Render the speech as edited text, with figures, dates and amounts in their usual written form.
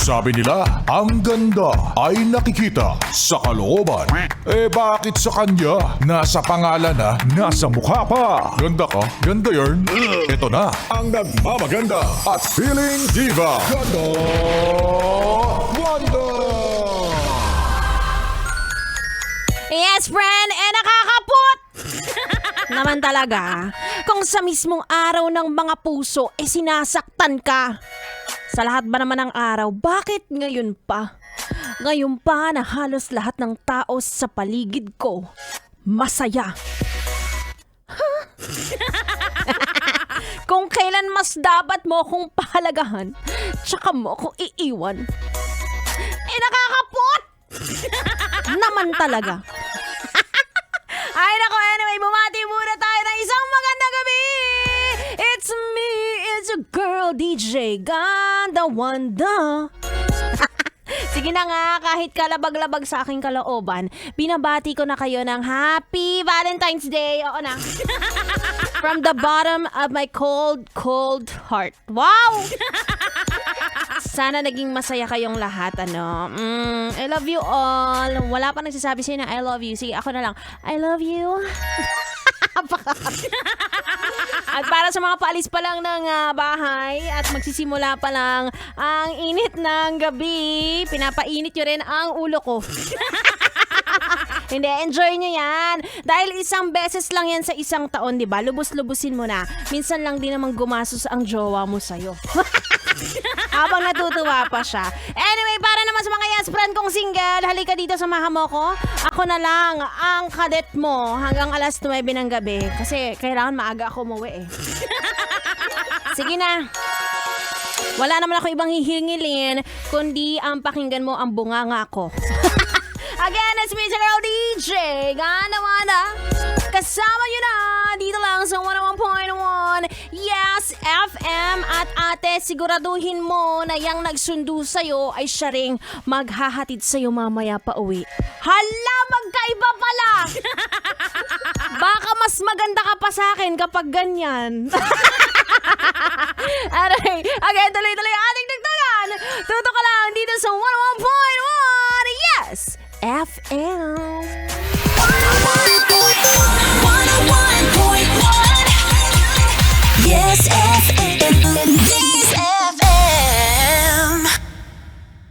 Sabi nila, ang ganda ay nakikita sa kalooban. Eh bakit sa kanya? Nasa pangalan na, nasa mukha pa. Ganda ka? Ganda yarn. Ito na, ang nagmamaganda at feeling diva. Ganda Wanda! Yes, friend, nakakaput! Naman talaga, kung sa mismong araw ng mga puso, sinasaktan ka. Sa lahat ba naman ng araw, bakit ngayon pa? Ngayon pa na halos lahat ng tao sa paligid ko masaya. Kung kailan mas dapat mo akong pahalagahan, tsaka mo akong iiwan. Nakakaput! Naman talaga. Ay nako, anyway, bumati muna tayo ng isang magandang gabi. It's me, it's your girl DJ Ganda Wanda. Sige na nga, kahit kalabag-labag sa aking kalooban, binabati ko na kayo ng Happy Valentine's Day. Oo na. From the bottom of my cold, cold heart. Wow! Sana naging masaya kayong lahat, ano. I love you all. Wala pa nagsasabi sa'yo na I love you. Sige, ako na lang. I love you. At para sa mga paalis pa lang ng bahay at magsisimula pa lang ang init ng gabi, pinapainit nyo rin ang ulo ko. Hindi, enjoy nyo yan. Dahil isang beses lang yan sa isang taon, di ba? Lubos-lubusin mo na. Minsan lang din naman gumasos ang jowa mo sa'yo. Habang natutuwa pa siya. Anyway, para naman sa mga yes friend kong single, halika dito, samahan mo ko. Ako na lang ang kadet mo hanggang alas 9 ng gabi. Kasi kailangan maaga ako umuwi eh. Sige na. Wala naman ako ibang hihingilin, kundi ang pakinggan mo ang bunganga ko. Again, it's me, girl DJ Ganda Wanda. Kasama nyo na dito lang sa 101.1 Yes FM. At ate, siguraduhin mo na yung nagsundo sa'yo ay siya ring maghahatid sa'yo mamaya pa uwi. Hala, magkaiba pala. Baka mas maganda ka pa sa akin kapag ganyan. Aray, again, tuloy-tuloy ating dagdagan. Tuto ka lang dito sa 101.1 Yes FM. 101.1 Yes FM.